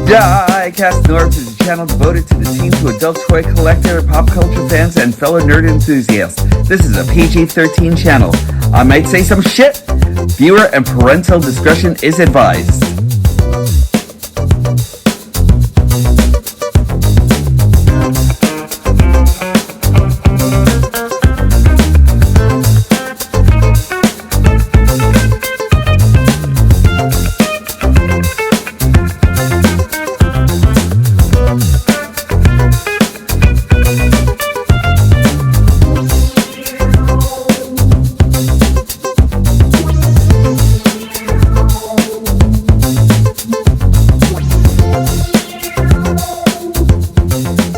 Diecast Norbs is a channel devoted to the teen to adult toy collector, pop culture fans, and fellow nerd enthusiasts. This is a PG-13 channel. I might say some shit. Viewer and parental discretion is advised.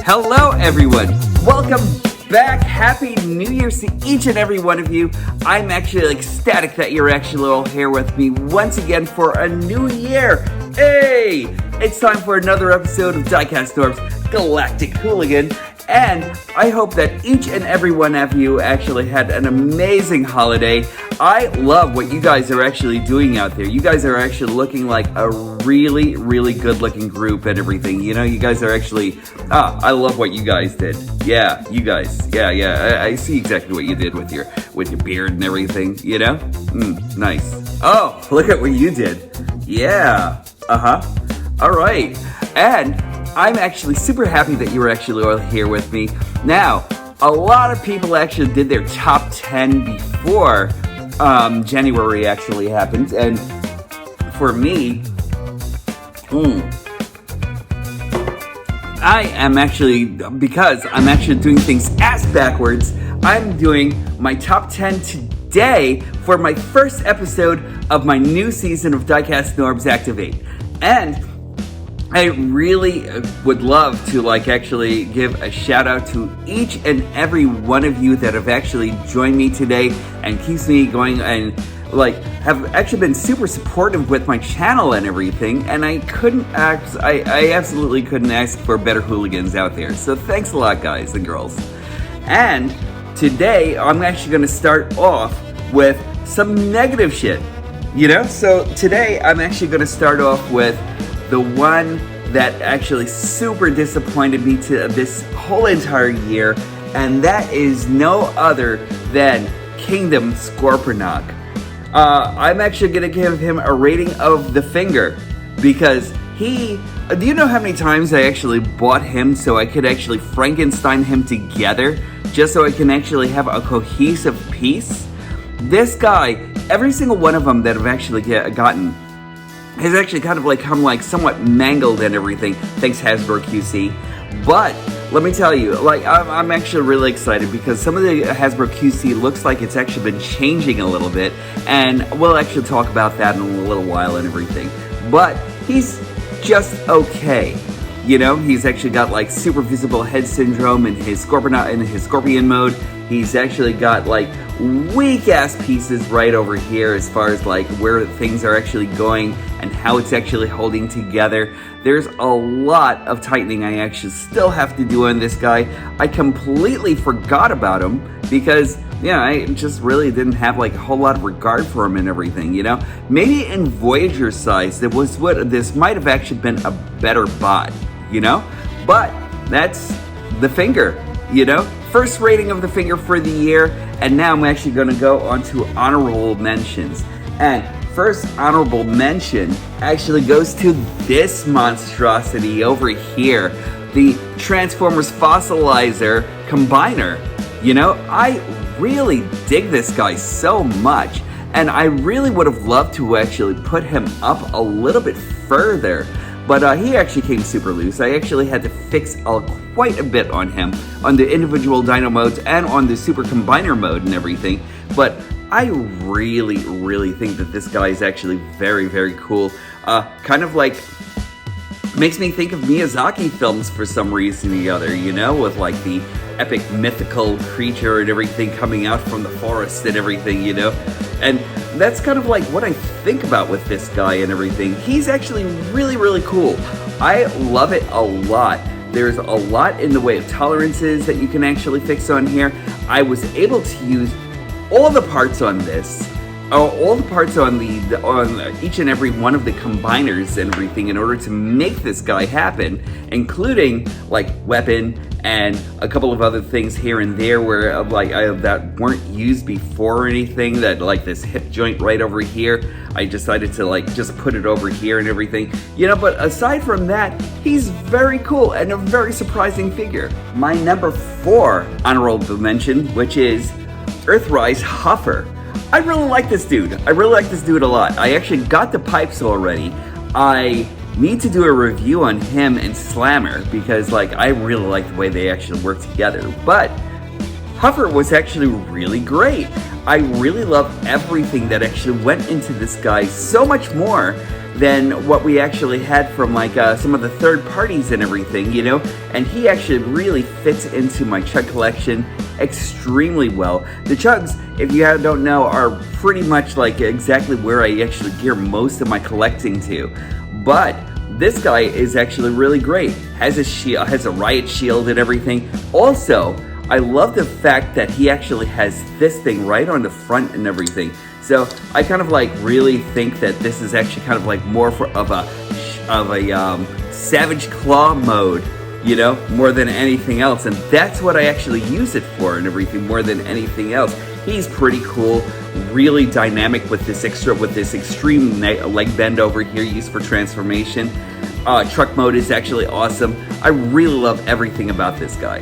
Hello everyone, welcome back. Happy New Year's to each and every one of you. I'm actually ecstatic that you're actually all here with me once again for a new year. Hey, it's time for another episode of Diecast Norbs Galactic Hooligan, and I hope that each and every one of you actually had an amazing holiday. I love what you guys are actually doing out there. You guys are actually looking like a really, really good looking group and everything. You know, you guys are actually, I love what you guys did. Yeah, you guys. Yeah. I see exactly what you did with your beard and everything, you know? Nice. Oh, look at what you did. Yeah. All right. And I'm actually super happy that you were actually all here with me. Now, a lot of people actually did their top 10 before January actually happened, and for me, because I'm actually doing things ass backwards, I'm doing my top 10 today for my first episode of my new season of Diecast Norbs Activate. And I really would love to actually give a shout out to each and every one of you that have actually joined me today and keeps me going and have actually been super supportive with my channel and everything, and I absolutely couldn't ask for better hooligans out there. So thanks a lot, guys and girls. And today I'm actually going to start off with some negative shit, you know? So today I'm actually going to start off with the one that actually super disappointed me to this whole entire year, and that is no other than Kingdom Scorponok. I'm actually going to give him a rating of the finger, because do you know how many times I actually bought him so I could actually Frankenstein him together, just so I can actually have a cohesive piece? This guy, every single one of them that I've actually gotten, has actually kind of come somewhat mangled and everything, thanks Hasbro QC. But let me tell you, I'm actually really excited because some of the Hasbro QC looks like it's actually been changing a little bit, and we'll actually talk about that in a little while and everything. But he's just okay. You know, he's actually got super visible head syndrome in his Scorpion mode. He's actually got weak ass pieces right over here as far as where things are actually going and how it's actually holding together. There's a lot of tightening I actually still have to do on this guy. I completely forgot about him because, I just really didn't have a whole lot of regard for him and everything, you know? Maybe in Voyager size, this might have actually been a better bot, you know? But that's the finger, you know? First rating of the finger for the year, and now I'm actually going to go on to honorable mentions. And first honorable mention actually goes to this monstrosity over here, the Transformers Fossilizer Combiner. You know, I really dig this guy so much, and I really would have loved to actually put him up a little bit further. But he actually came super loose. I actually had to fix quite a bit on him, on the individual Dino modes and on the Super Combiner mode and everything. But I really, really think that this guy is actually very, very cool. Kind of makes me think of Miyazaki films for some reason or the other, you know, with the epic mythical creature and everything coming out from the forest and everything, you know. And that's kind of what I think about with this guy and everything. He's actually really, really cool. I love it a lot. There's a lot in the way of tolerances that you can actually fix on here. I was able to use all the parts on this all the parts on each and every one of the combiners and everything in order to make this guy happen, including like weapon and a couple of other things here and there where that weren't used before or anything. That like this hip joint right over here, I decided to like just put it over here and everything, but aside from that, he's very cool and a very surprising figure. My number 4 honorable mention, which is Earthrise Huffer. I really like this dude. I really like this dude a lot. I actually got the pipes already. I need to do a review on him and Slammer because I really like the way they actually work together. But Huffer was actually really great. I really love everything that actually went into this guy, so much more than what we actually had from some of the third parties and everything, and he actually really fits into my chug collection extremely well. The chugs, if you don't know, are pretty much exactly where I actually gear most of my collecting to, but this guy is actually really great. Has a shield, has a riot shield and everything. Also, I love the fact that he actually has this thing right on the front and everything. So I kind of really think that this is actually kind of more of a Savage Claw mode, more than anything else. And that's what I actually use it for and everything more than anything else. He's pretty cool, really dynamic with this extreme leg bend over here used for transformation. Truck mode is actually awesome. I really love everything about this guy.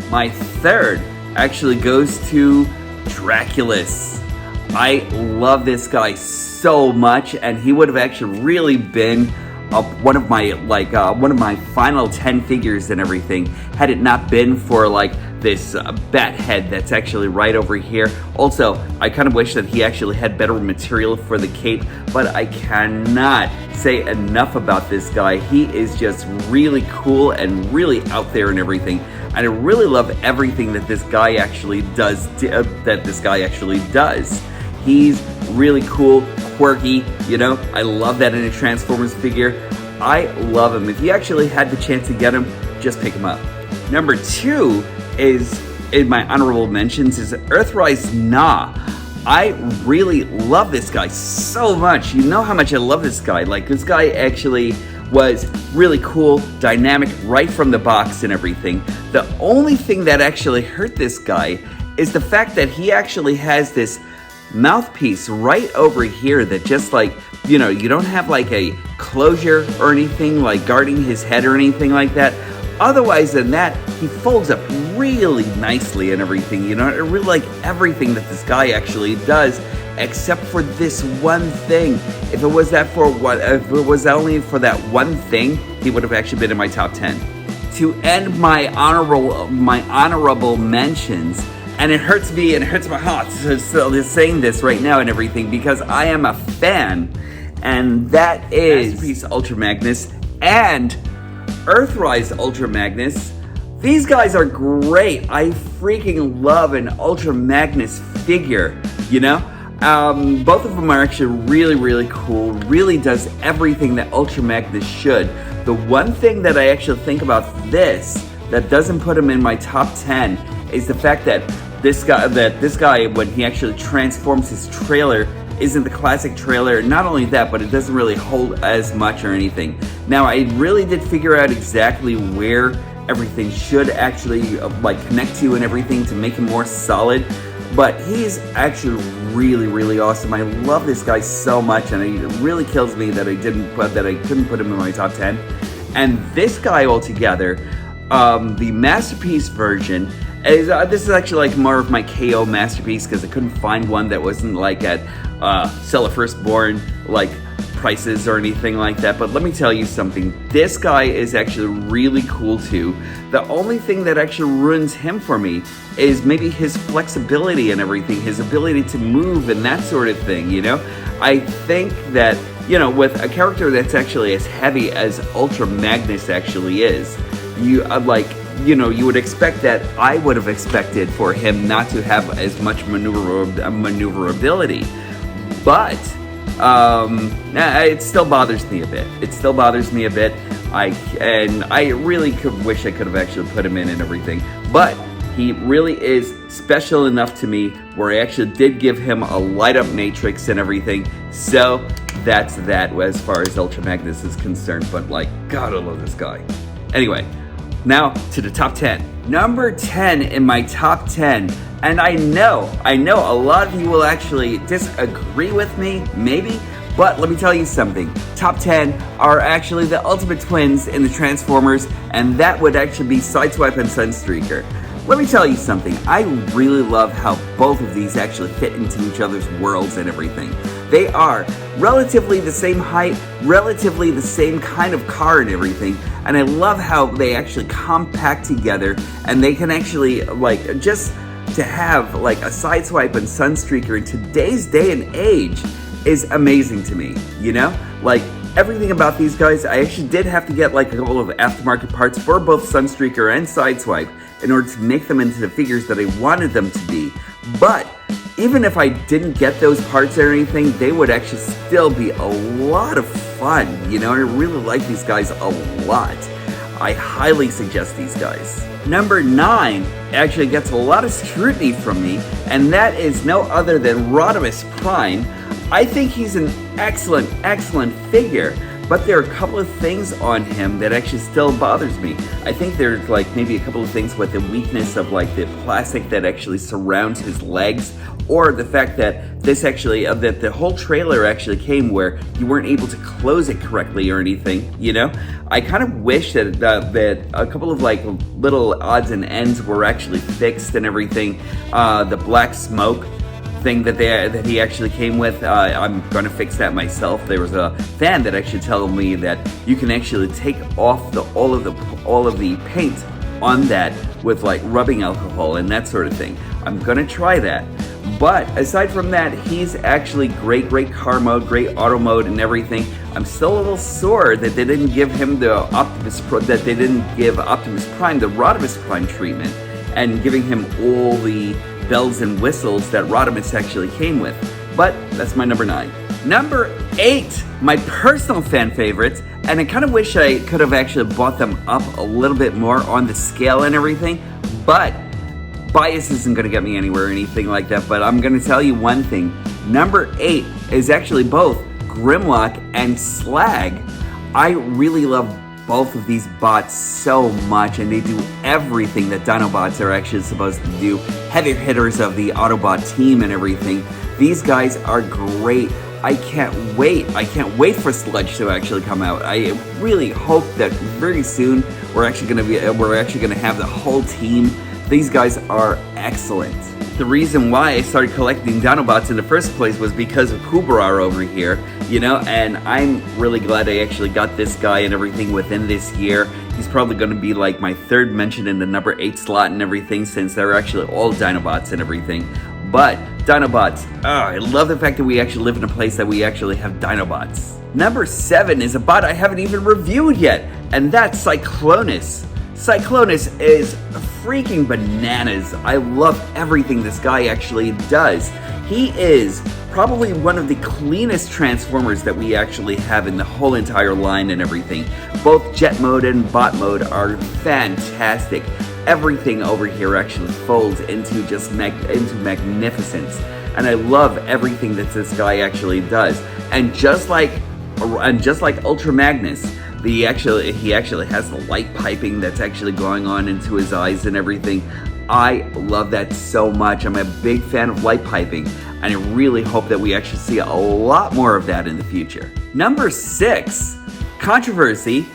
My 3rd actually goes to Dracula. I love this guy so much, and he would have actually really been one of my final 10 figures and everything had it not been for this bat head that's actually right over here. Also, I kind of wish that he actually had better material for the cape, but I cannot say enough about this guy. He is just really cool and really out there and everything. And I really love everything that this guy actually does. He's really cool, quirky, I love that in a Transformers figure. I love him. If you actually had the chance to get him, just pick him up. Number 2 is, in my honorable mentions, is Earthrise Nah. I really love this guy so much. You know how much I love this guy. This guy actually was really cool, dynamic right from the box and everything. The only thing that actually hurt this guy is the fact that he actually has this mouthpiece right over here that just you don't have a closure or anything guarding his head or anything like that. Otherwise than that, he folds up really nicely and everything, I really like everything that this guy actually does, except for this one thing. If it was only for that one thing, he would have actually been in my top 10. To end my honorable mentions, and it hurts me and it hurts my heart just saying this right now and everything because I am a fan, and that is Masterpiece Ultra Magnus and Earthrise Ultra Magnus. These guys are great. I freaking love an Ultra Magnus figure, Both of them are actually really, really cool, really does everything that Ultra Magnus should. The one thing that I actually think about this that doesn't put him in my top 10 is the fact that this guy, when he actually transforms his trailer, isn't the classic trailer. Not only that, but it doesn't really hold as much or anything. Now, I really did figure out exactly where everything should actually connect to and everything to make him more solid. But he's actually really, really awesome. I love this guy so much, and it really kills me that I couldn't put him in my top 10. And this guy altogether, the Masterpiece version, this is actually more of my KO Masterpiece because I couldn't find one that wasn't at Seller Firstborn prices or anything like that. But let me tell you something, this guy is actually really cool too. The only thing that actually ruins him for me is maybe his flexibility and everything, his ability to move and that sort of thing, I think that, with a character that's actually as heavy as Ultra Magnus actually is, you would expect that. I would have expected for him not to have as much maneuverability, but it still bothers me a bit. I really wish I could have actually put him in and everything, but He really is special enough to me where I actually did give him a light up matrix and everything. So that's that as far as Ultra Magnus is concerned. But like, God, I love this guy. Anyway, now to the top 10. Number 10 in my top 10. And I know a lot of you will actually disagree with me, maybe. But let me tell you something. Top 10 are actually the Ultimate Twins in the Transformers. And that would actually be Sideswipe and Sunstreaker. Let me tell you something, I really love how both of these actually fit into each other's worlds and everything. They are relatively the same height, relatively the same kind of car and everything, and I love how they actually compact together, and they can actually, like, just to have, like, a Sideswipe and Sunstreaker in today's day and age is amazing to me, you know? Like, everything about these guys, I actually did have to get, like, a couple of aftermarket parts for both Sunstreaker and Sideswipe in order to make them into the figures that I wanted them to be. But even if I didn't get those parts or anything, they would actually still be a lot of fun, you know, and I really like these guys a lot. I highly suggest these guys. Number 9 actually gets a lot of scrutiny from me, and that is no other than Rodimus Prime. I think he's an excellent figure, but there are a couple of things on him that actually still bothers me. I think there's like maybe a couple of things with the weakness of like the plastic that actually surrounds his legs, or the fact that this actually, that the whole trailer actually came where you weren't able to close it correctly or anything, you know? I kind of wish that that a couple of like little odds and ends were actually fixed and everything. The black smoke thing that he actually came with, I'm gonna fix that myself. There was a fan that actually told me that you can actually take off all of the paint on that with like rubbing alcohol and that sort of thing. I'm gonna try that. But aside from that, he's actually great car mode, great auto mode and everything. I'm still a little sore that they didn't give him the Optimus Prime the Rodimus Prime treatment and giving him all the bells and whistles that Rodimus actually came with. But that's my number 9. Number 8, my personal fan favorites, and I kind of wish I could have actually bought them up a little bit more on the scale and everything, but bias isn't going to get me anywhere or anything like that. But I'm going to tell you one thing. Number 8 is actually both Grimlock and Slag. I really love both of these bots so much, and they do everything that Dinobots are actually supposed to do. Heavy hitters of the Autobot team and everything. These guys are great. I can't wait for Sludge to actually come out. I really hope that very soon we're actually gonna have the whole team. These guys are excellent. The reason why I started collecting Dinobots in the first place was because of Kubrar over here, you know, and I'm really glad I actually got this guy and everything within this year. He's probably going to be like my third mention in the number 8 slot and everything, since they're actually all Dinobots and everything. But Dinobots, I love the fact that we actually live in a place that we actually have Dinobots. Number 7 is a bot I haven't even reviewed yet, and that's Cyclonus. Cyclonus is freaking bananas. I love everything this guy actually does. He is probably one of the cleanest Transformers that we actually have in the whole entire line and everything. Both Jet Mode and Bot Mode are fantastic. Everything over here actually folds into just into magnificence. And I love everything that this guy actually does. And just like Ultra Magnus, he actually has the light piping that's actually going on into his eyes and everything. I love that so much. I'm a big fan of light piping, and I really hope that we actually see a lot more of that in the future. Number 6, controversy,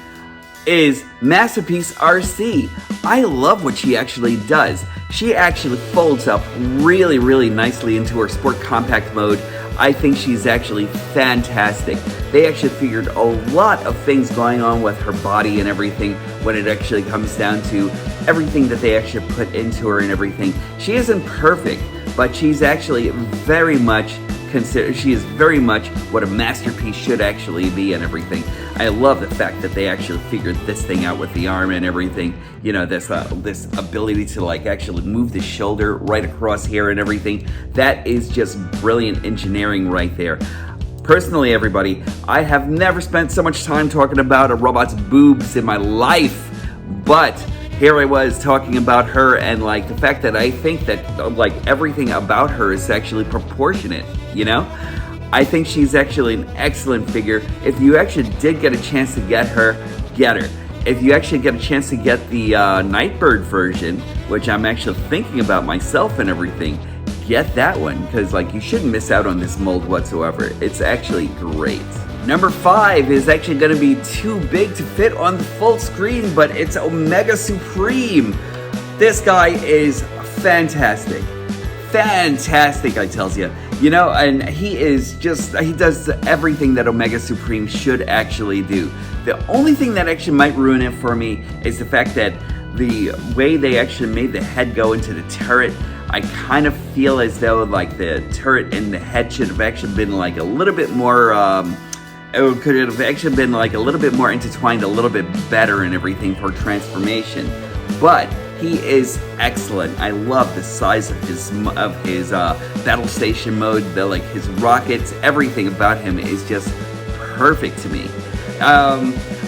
is Masterpiece RC. I love what she actually does. She actually folds up really nicely into her sport compact mode. I think she's actually fantastic. They actually figured a lot of things going on with her body and everything when it actually comes down to everything that they actually put into her and everything. She isn't perfect, but she's actually very much she is very much what a masterpiece should actually be and everything. I love the fact that they actually figured this thing out with the arm and everything. You know, this ability to like actually move the shoulder right across here and everything. That is just brilliant engineering right there. Personally, everybody, I have never spent so much time talking about a robot's boobs in my life, but here I was talking about her, and like the fact that I think that like everything about her is actually proportionate, you know? I think she's actually an excellent figure. If you actually did get a chance to get her, get her. If you actually get a chance to get the Nightbird version, which I'm actually thinking about myself and everything, get that one, because like you shouldn't miss out on this mold whatsoever. It's actually great. Number 5 is actually going to be too big to fit on the full screen, but it's Omega Supreme. This guy is fantastic. Fantastic, I tells you. You know, and he does everything that Omega Supreme should actually do. The only thing that actually might ruin it for me is the fact that the way they actually made the head go into the turret, I kind of feel as though like the turret and the head should have actually been like a little bit more, it could have actually been like a little bit more intertwined, a little bit better and everything for transformation. But he is excellent. I love the size of his battle station mode, like his rockets, everything about him is just perfect to me.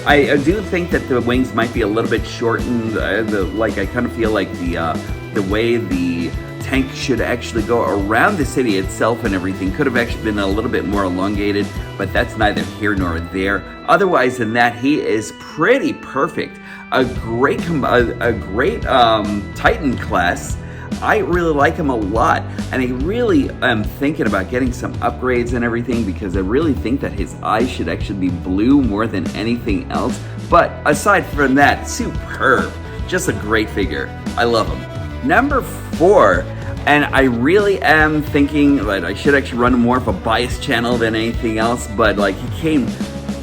I do think that the wings might be a little bit shortened. I kind of feel like the way the tank should actually go around the city itself and everything could have actually been a little bit more elongated, but that's neither here nor there. Otherwise than that, he is pretty perfect. A great Titan class. I really like him a lot, and I really am thinking about getting some upgrades and everything, because I really think that his eyes should actually be blue more than anything else. But aside from that, superb. Just a great figure. I love him. Number 4, and I really am thinking that I should actually run more of a bias channel than anything else, but like he came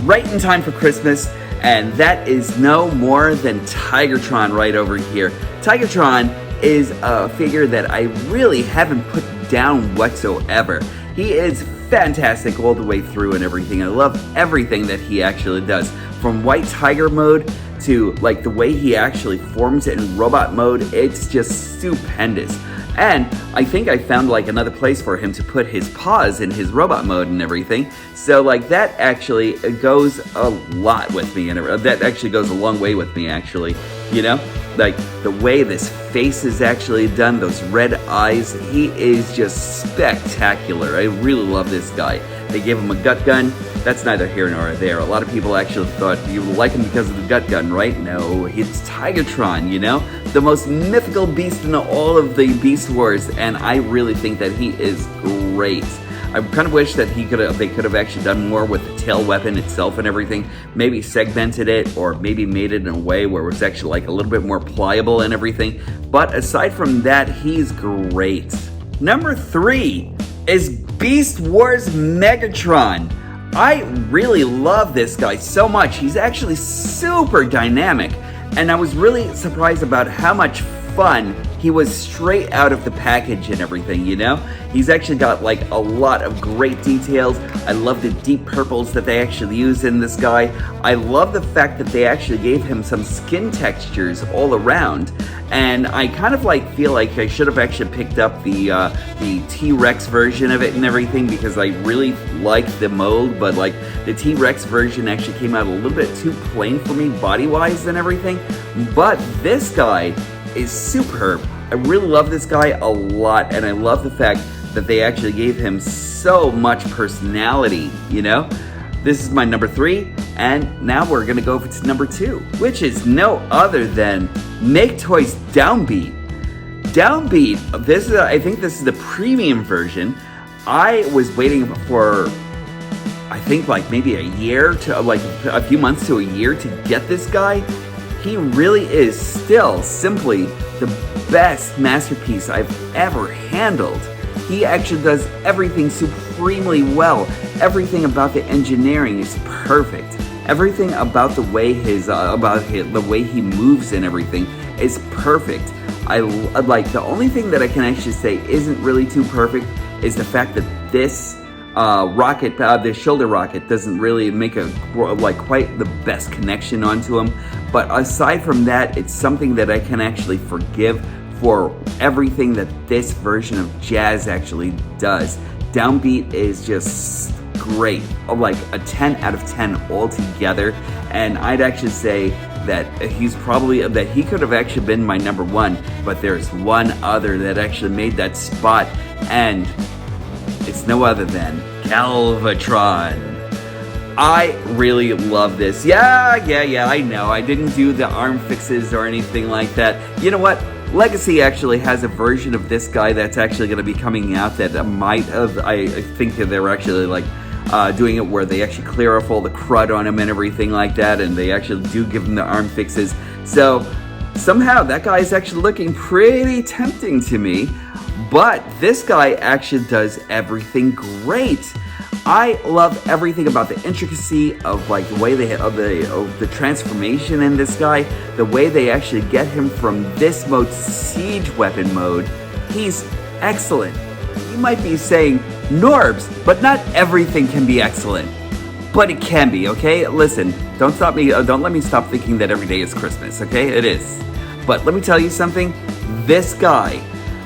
right in time for Christmas, and that is no more than Tigertron right over here. Tigertron is a figure that I really haven't put down whatsoever. He is fantastic all the way through and everything. I love everything that he actually does. From White Tiger mode to like the way he actually forms it in robot mode, it's just stupendous. And I think I found like another place for him to put his paws in his robot mode and everything. So like that actually goes a lot with me, and that actually goes a long way with me actually, you know? Like the way this face is actually done, those red eyes, he is just spectacular. I really love this guy. They gave him a gut gun. That's neither here nor there. A lot of people actually thought you would like him because of the gut gun, right? No, it's Tigertron, you know? The most mythical beast in all of the Beast Wars, and I really think that he is great. I kind of wish that they could have actually done more with the tail weapon itself and everything. Maybe segmented it, or maybe made it in a way where it was actually like a little bit more pliable and everything. But aside from that, he's great. Number 3 is Beast Wars Megatron. I really love this guy so much. He's actually super dynamic, and I was really surprised about how much fun he was straight out of the package and everything, you know? He's actually got like a lot of great details. I love the deep purples that they actually use in this guy. I love the fact that they actually gave him some skin textures all around. And I kind of like feel like I should have actually picked up the T-Rex version of it and everything, because I really like the mold, but like the T-Rex version actually came out a little bit too plain for me body-wise and everything. But this guy is superb. I really love this guy a lot, and I love the fact that they actually gave him so much personality, you know? This is my number 3, and now we're gonna go to number 2, which is no other than Make Toys Downbeat. Downbeat, I think this is the premium version. I was waiting for, I think like maybe a year to like a few months to a year to get this guy. He really is still simply the best masterpiece I've ever handled. He actually does everything supremely well. Everything about the engineering is perfect. Everything about the way the way he moves and everything is perfect. I like, the only thing that I can actually say isn't really too perfect is the fact that this rocket, the shoulder rocket, doesn't really make quite the best connection onto him. But aside from that, it's something that I can actually forgive for everything that this version of Jazz actually does. Downbeat is just great, like a 10 out of 10 altogether. And I'd actually say that he could have actually been my number one, but there's one other that actually made that spot, and it's no other than Galvatron. I really love this. Yeah, I know. I didn't do the arm fixes or anything like that. You know what? Legacy actually has a version of this guy that's actually going to be coming out that might have, I think that they're actually like doing it where they actually clear off all the crud on him and everything like that, and they actually do give him the arm fixes. So somehow that guy is actually looking pretty tempting to me, but this guy actually does everything great. I love everything about the intricacy of like the way they have the transformation in this guy, the way they actually get him from this mode to siege weapon mode. He's excellent. You might be saying Norbs, but not everything can be excellent. But it can be, okay? Listen, don't let me stop thinking that every day is Christmas, okay? It is. But let me tell you something. This guy,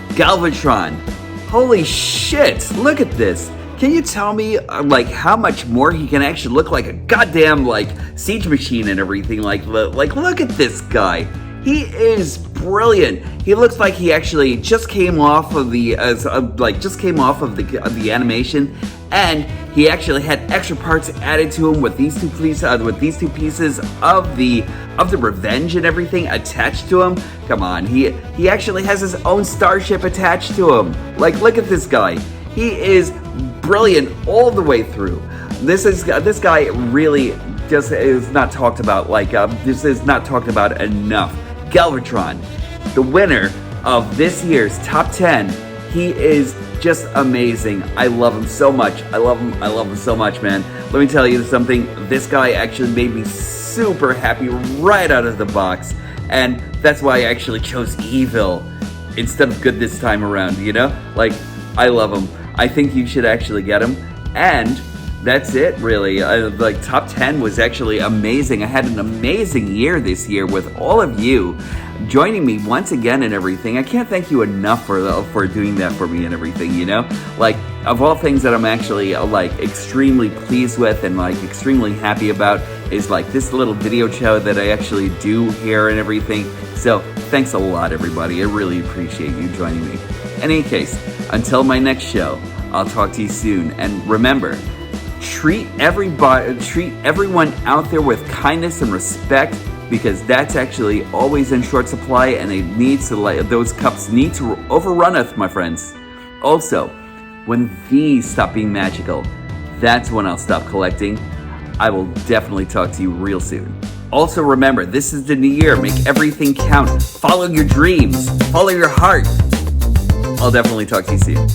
Galvatron, holy shit, look at this. Can you tell me, like, how much more he can actually look like a goddamn, like, siege machine and everything? Like, look at this guy. He is brilliant. He looks like he actually just came off of the, the animation, and he actually had extra parts added to him with these two pieces of the revenge and everything attached to him. Come on, he actually has his own starship attached to him. Like, look at this guy. He is brilliant all the way through. This guy really just is not talked about. This is not talked about enough. Galvatron, the winner of this year's top 10. He is just amazing. I love him so much. I love him so much, man. Let me tell you something. This guy actually made me super happy right out of the box, and that's why I actually chose evil instead of good this time around. You know, like, I love him. I think you should actually get him. And that's it, really. Like, top 10 was actually amazing. I had an amazing year this year with all of you joining me once again and everything. I can't thank you enough for doing that for me and everything, you know? Like, of all things that I'm actually, like, extremely pleased with and, like, extremely happy about is, like, this little video show that I actually do here and everything. So, thanks a lot, everybody. I really appreciate you joining me. In any case, until my next show, I'll talk to you soon. And remember, treat everyone out there with kindness and respect, because that's actually always in short supply, and those cups need to overrunneth, my friends. Also, when these stop being magical, that's when I'll stop collecting. I will definitely talk to you real soon. Also remember, this is the new year. Make everything count. Follow your dreams. Follow your heart. I'll definitely talk to you soon.